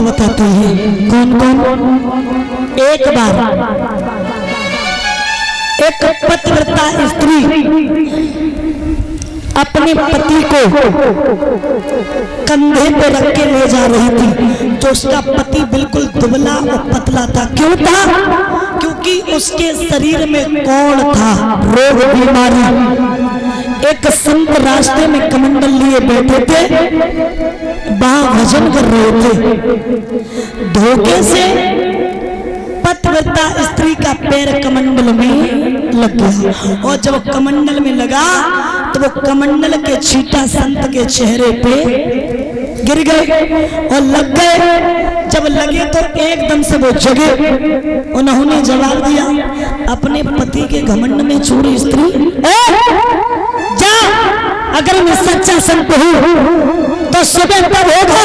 बात बताते हैं। कौन कौन? एक बार एक पतिव्रता स्त्री अपने पति को कंधे पे रख के ले जा रही थी। तो उसका पति बिल्कुल दुबला और पतला था। क्यों था? क्योंकि उसके शरीर में कौन था? रोग बीमारी। एक संत रास्ते में कमंडल लिए बैठे थे, वहां भजन कर रहे थे। धोखे से पतिव्रता स्त्री का पैर कमंडल में लग गया, और जब कमंडल में लगा तो वो कमंडल के छींटा संत के चेहरे पे गिर गए और लग गए। जब लगे तो एकदम से वो जगे। उन्होंने जवाब दिया, अपने पति के घमंड में चूर स्त्री, जा, अगर मैं सच्चा संत हूं तो सुबह तब होगा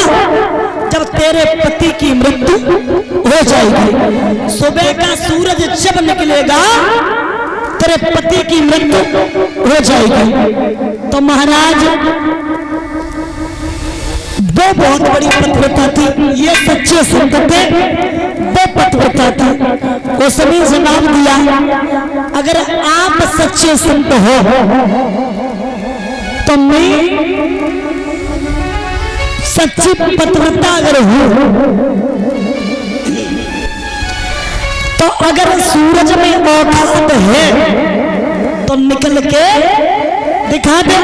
जब तेरे पति की मृत्यु हो जाएगी। सुबह का सूरज जब निकलेगा तेरे पति की मृत्यु हो जाएगी। तो महाराज वो बहुत बड़ी पतिव्रता थी, ये सच्चे संत थे, वो पतिव्रता थी। उसने जवाब दिया, अगर आप सच्चे संत हो तो मैं सच्ची पतिव्रता अगर हूं तो अगर सूरज में औकात है तो निकल के दिखा दे।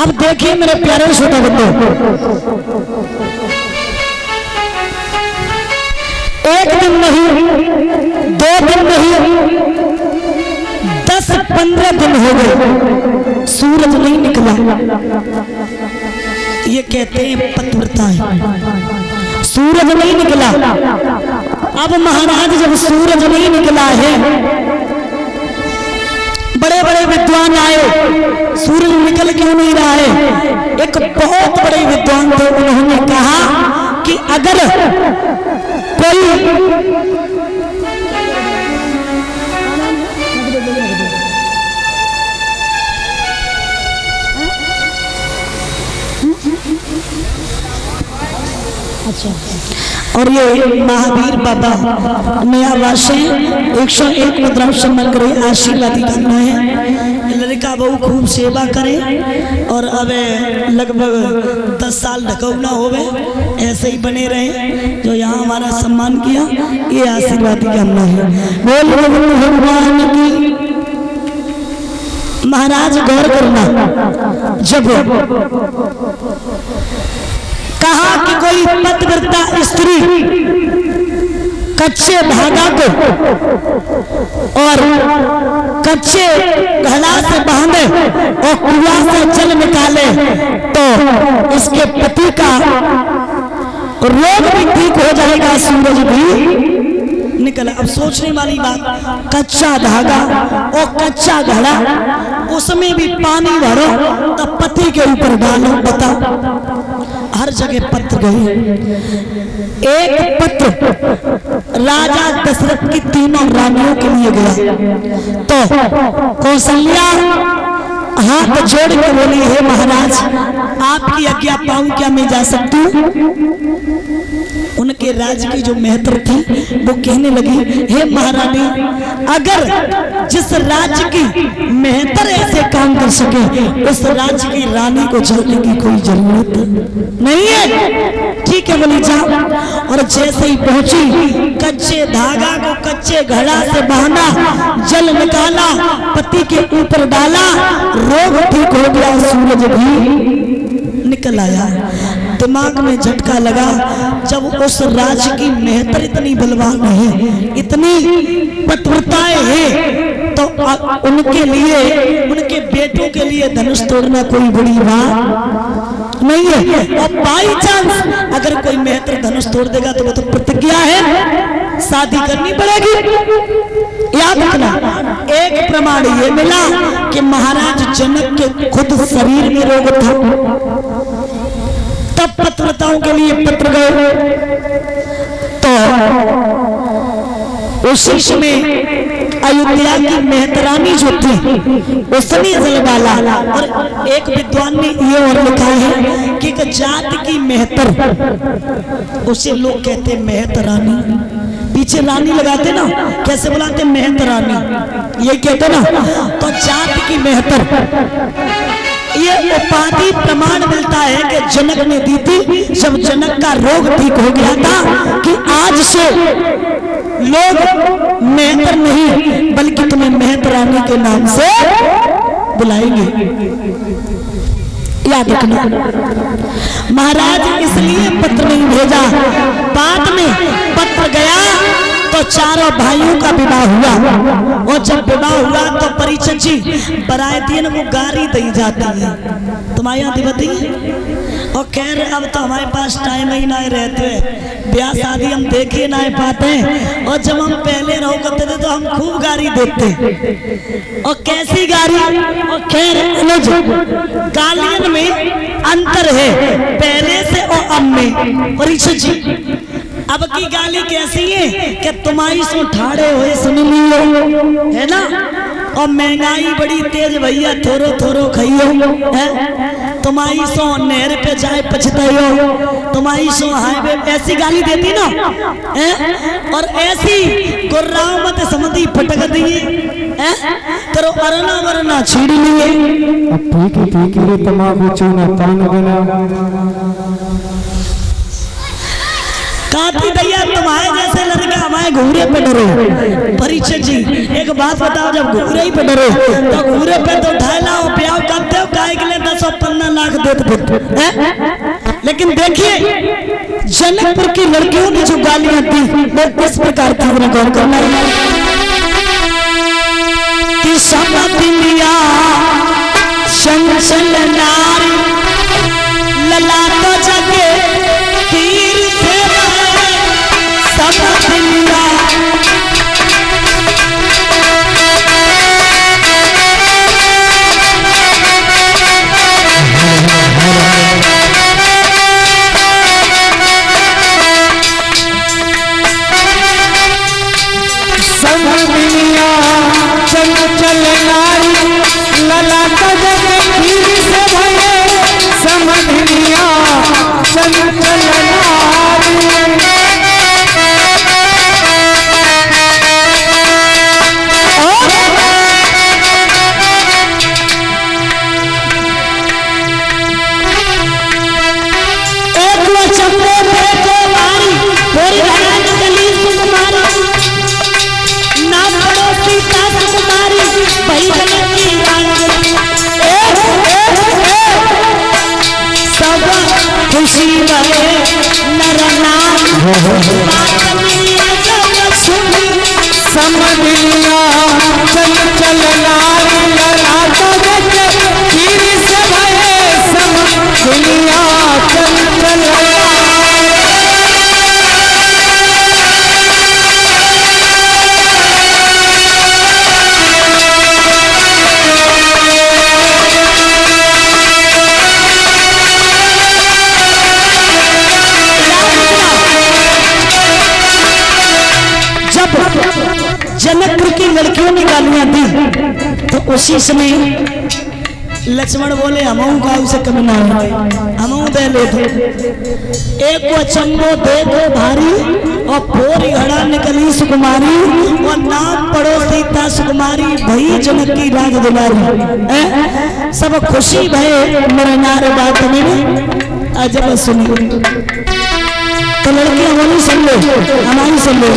अब देखिए मेरे प्यारे श्रोता बंधु, एक दिन नहीं, 2 दिन नहीं, 10-15 दिन हो गए, सूरज नहीं निकला। ये कहते हैं पतिव्रता है। सूरज नहीं निकला। अब महाराज जब सूरज नहीं निकला है, बड़े बड़े विद्वान आए, सूरज निकल क्यों नहीं रहा है? एक बहुत बड़े विद्वान थे, उन्होंने कहा कि अगर कोई और ये महावीर बाबा नया वास है, 101 मुद्राओं से मन करे आशीर्वाद करना है। लड़का बहु खूब सेवा करे और अब लगभग 10 साल ढकौना होवे, ऐसे ही बने रहे। जो यहाँ हमारा सम्मान किया, ये आशीर्वाद करना है। बोल भगवान की। महाराज गौर करना, जब कहा कि कोई पतिव्रता स्त्री कच्चे धागा को और कच्चे घड़ा से बांधे और कुआं से जल निकाले तो इसके पति का रोग भी ठीक हो जाएगा, सूरज भी निकला। अब सोचने वाली बात, कच्चा धागा और कच्चा घड़ा, उसमें भी पानी भरो तो पति के ऊपर डालो। बताओ, हर जगह पत्र गए। एक पत्र राजा दशरथ की 3 रानियों के लिए गया तो कौशल्या हाथ जोड़ के बोली, हे महाराज, आपकी आज्ञा पाऊं, क्या मैं जा सकती हूँ? उनके राज्य की जो मेहतर थी वो कहने लगी, हे महारानी, अगर जिस राज्य की मेहतर ऐसे काम कर सके, उस राज्य की रानी को जाने की कोई जरूरत नहीं है। ठीक है बोली, जाओ। और जैसे ही पहुंची, कच्चे धागा को कच्चे घड़ा से बांधा, जल निकाला, पति के ऊपर डाला, रोग ठीक हो गया, सूरज भी निकल आया। दिमाग में झटका लगा, जब उस राज्य की मेहतर इतनी बलवान है, इतनी पतिव्रताएं हैं, तो उनके लिए, उनके बेटों के लिए धनुष तोड़ना कोई बड़ी बात नहीं है। और बाई चांस अगर कोई मेहतर धनुष तोड़ देगा तो वो तो प्रतिज्ञा है, शादी करनी पड़ेगी। याद रखना, एक प्रमाण ये मिला कि महाराज जनक के खुद शरीर में रोग था, तब पतिव्रताओं के लिए पत्र गए। तो उस समय अयोध्या की मेहतरानी जो थी उसने जलवाला। और एक विद्वान ने ये और लिखा है कि एक जात की मेहतर उसे लोग कहते मेहतरानी, पीछे रानी लगाते ना, कैसे बुलाते मेहतरानी, ये कहते ना। तो जात की मेहतर ये उपाधि प्रमाण मिलता है कि जनक ने दी थी जब जनक का रोग ठीक हो गया था कि आज से लोग मेहतर नहीं बल्कि तुम्हें मेहतरानी के नाम से बुलाएंगे, याद रखना। महाराज इसलिए पत्र नहीं भेजा, बाद में पत्र गया तो चारों भाइयों का विवाह हुआ। और जब विवाह हुआ तो परीक्षित जी बरातियन को गारी दी जाती है, तुम्हारे यहाँ दिवती और कह रहे अब तो हमारे पास टाइम ही ना रहते, ब्याह शादी हम देख ही ना पाते हैं, और जब हम पहले रहो करते थे तो हम खूब गारी देते। और कैसी गारी, और कह रहे गालियन में अंतर है पहले से और अब में। परीक्षित जी अब की गाली कैसी है कि तुम्हारी सो ठाड़े हुए सुन लियो, है ना, और महंगाई बड़ी तेज भैया थोरो थोरो खाइयो, है तुम्हारी सो नहर पे जाए पछताइयो, तुम्हारी सो हाईवे, ऐसी गाली देती ना, है। और ऐसी गुर्राओ मत समझी फटक दिए, है करो अरना वरना छीड़ लिए, ठीक है तमाकू चूना पान बना काती दैया तुम्हारे जैसे लड़के हमारे घूरे पे डरो। परीक्षित जी एक बात बताओ, जब घूरे ही पे डरो तो घूरे पे तो 2.5 लाख ब्याह करते हो, काय के लिए 10-15 लाख देते हैं। लेकिन देखिए जनकपुर की लड़कियों की जो गालियां थी वो किस प्रकार थी, गौर करना कि समधिया चंचल नारी ललाट जगे तीर से समधिया चंचल नारी ललाट जगे तीर से भये समधिया चंचल नारी। खुशी बहे नरनार समधिया चंचल नारी ललाट जगे तीर से भये समधिया चंचल जनकपुर की लड़कियों ने गालियां दी तो उसी समय लक्ष्मण बोले हमऊ का उसे कम ना हमऊ दे ले दो, एक को चंबो दे दो भारी और फोरी घड़ा निकली सुकुमारी और नाम पड़ो सीता सुकुमारी भई जनक की राज दुलारी। सब खुशी भये मेरे नारे बात में अजब सुनी। तो लड़की हमारी सुन लो, हमारी सुन लो।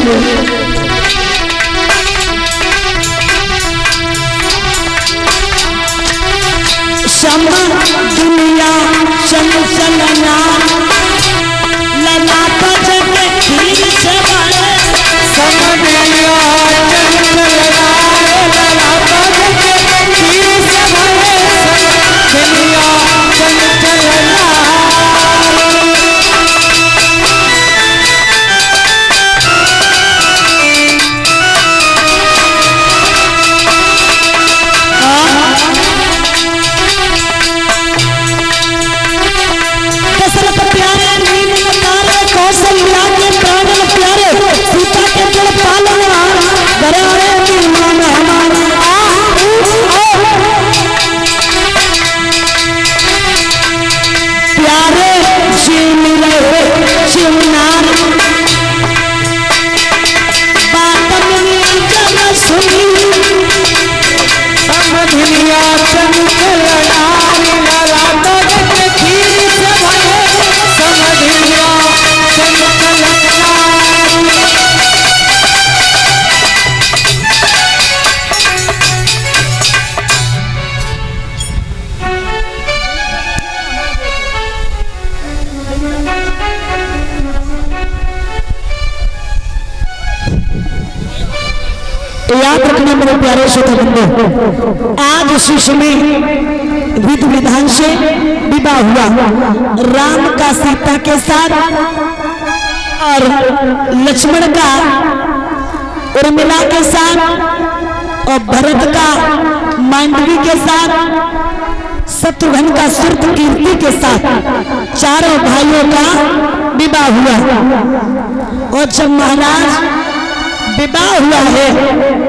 क्षमा दुनिया चंचल ललाट जगे तीर से भये समधिया चंचल नारी ललाट जगे तीर से भये समधिया चंचल कौशल्या के प्राण प्यारे सीता के जल पालन घरे की मान याद रखना मेरे प्यारे श्रोता बंधु, आज उसी समय विधि विधान से विवाह हुआ राम का सीता के साथ और लक्ष्मण का उर्मिला के साथ और भरत का मांडवी के साथ, शत्रुघ्न का सुरत कीर्ति के साथ चारों भाइयों का विवाह हुआ। और जब महाराज विवाह हुआ है